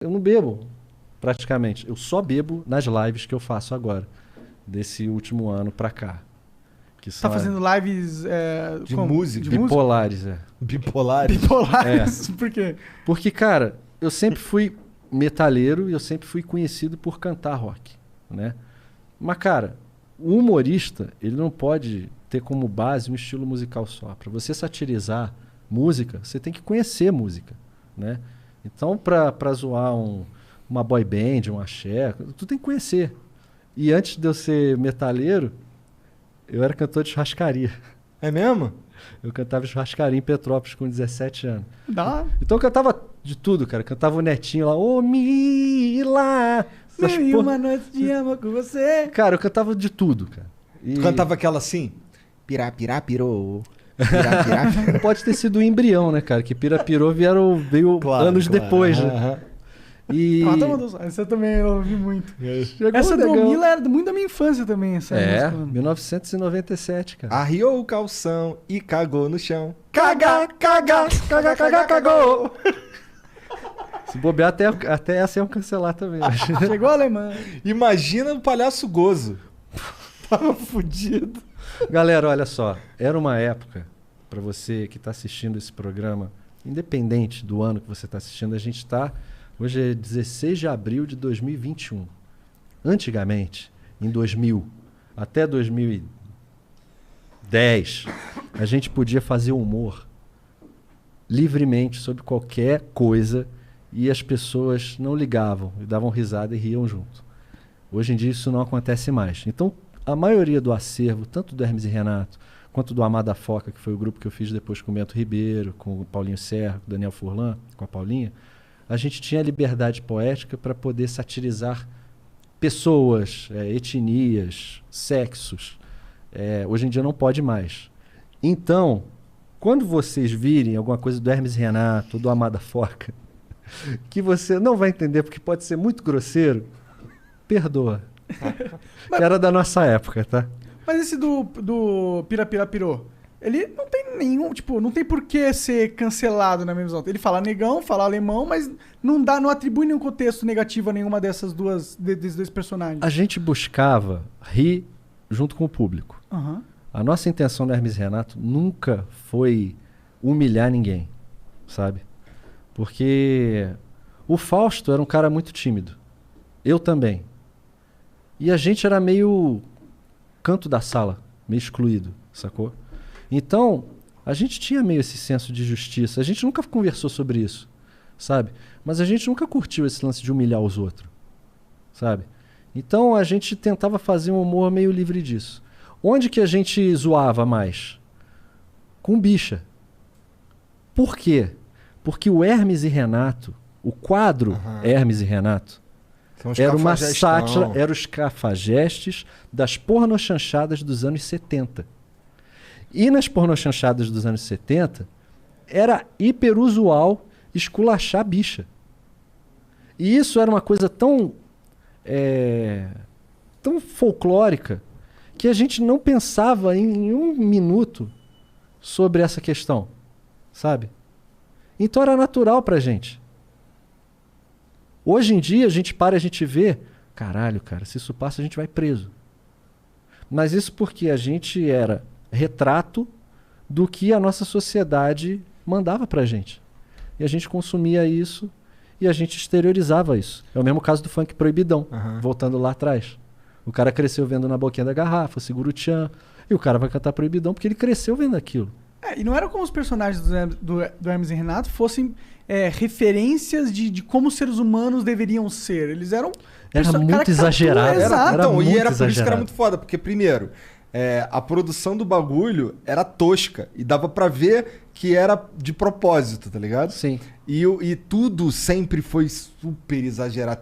Eu não bebo, praticamente. Eu só bebo nas lives que eu faço agora, desse último ano pra cá. Que Tá são fazendo lives De como? música? De bipolares, é. Bipolar? Bipolares? Por quê? Porque, cara, eu sempre fui metaleiro e eu sempre fui conhecido por cantar rock, né? Mas, cara, o humorista, ele não pode ter como base um estilo musical só. Para você satirizar música, você tem que conhecer música, né? Então, pra zoar uma boy band, um axé, tu tem que conhecer. E antes de eu ser metaleiro, eu era cantor de churrascaria. É mesmo? Eu cantava churrascaria em Petrópolis com 17 anos. Dá. Então eu cantava de tudo, cara. Eu cantava o Netinho lá, ô Mila! Essas Mil e porra- uma noite de amor com você. Cara, eu cantava de tudo, cara. E Tu cantava aquela assim? Pirá, pirá, pirou. Pirá, pirá, pirou. pode ter sido o embrião, né, cara? Que Pirapirô veio Claro, anos claro. depois, né? Aham. E... Mata mandou só. Essa eu também ouvi muito. Chegou Essa o do negão. Mila era muito da minha infância também, essa É, música. 1997, cara. Arriou o calção e cagou no chão. Caga, caga, caga, caga, cagou. Se bobear, até essa iam cancelar também. Chegou a alemã. Imagina o palhaço gozo. Tava fudido. Galera, olha só. Era uma época, pra você que tá assistindo esse programa, independente do ano que você tá assistindo, a gente tá... Hoje é 16 de abril de 2021. Antigamente, em 2000 até 2010, a gente podia fazer humor livremente sobre qualquer coisa e as pessoas não ligavam, e davam risada e riam junto. Hoje em dia isso não acontece mais. Então, a maioria do acervo, tanto do Hermes e Renato, quanto do Amada Foca, que foi o grupo que eu fiz depois com o Bento Ribeiro, com o Paulinho Serra, com o Daniel Furlan, com a Paulinha, a gente tinha liberdade poética para poder satirizar pessoas, etnias, sexos. Hoje em dia não pode mais. Então, quando vocês virem alguma coisa do Hermes e Renato, do Amada Foca, que você não vai entender porque pode ser muito grosseiro, perdoa. Era da nossa época, tá? Mas esse do Pirapirapirô, ele não tem nenhum, tipo, não tem por que ser cancelado na mesma visão. Ele fala negão, fala alemão, mas não atribui nenhum contexto negativo a nenhuma desses dois personagens. A gente buscava rir junto com o público. Aham. A nossa intenção do Hermes e Renato nunca foi humilhar ninguém, sabe? Porque o Fausto era um cara muito tímido. Eu também. E a gente era meio canto da sala, meio excluído, sacou? Então, a gente tinha meio esse senso de justiça. A gente nunca conversou sobre isso, sabe? Mas a gente nunca curtiu esse lance de humilhar os outros, sabe? Então, a gente tentava fazer um humor meio livre disso. Onde que a gente zoava mais? Com bicha. Por quê? Porque o Hermes e Renato, o quadro Hermes e Renato, São os era uma cafajestão. sátira, era os cafajestes das pornochanchadas dos anos 70. E nas pornochanchadas dos anos 70, era hiperusual esculachar bicha. E isso era uma coisa tão folclórica que a gente não pensava em um minuto sobre essa questão, sabe? Então era natural pra gente. Hoje em dia a gente para, a gente vê, caralho, cara, se isso passa a gente vai preso. Mas isso porque a gente era retrato do que a nossa sociedade mandava pra gente. E a gente consumia isso e a gente exteriorizava isso. É o mesmo caso do funk proibidão, voltando lá atrás. O cara cresceu vendo Na Boquinha da Garrafa, Segura o Tchan, e o cara vai cantar proibidão porque ele cresceu vendo aquilo. E não era como os personagens do Hermes e Renato fossem referências de como os seres humanos deveriam ser. Eles eram... Era muito exagerado. Exato. Então, muito e era por isso que era exagerado. muito foda, porque primeiro, a produção do bagulho era tosca e dava pra ver que era de propósito, tá ligado? Sim. E tudo sempre foi super exagerado.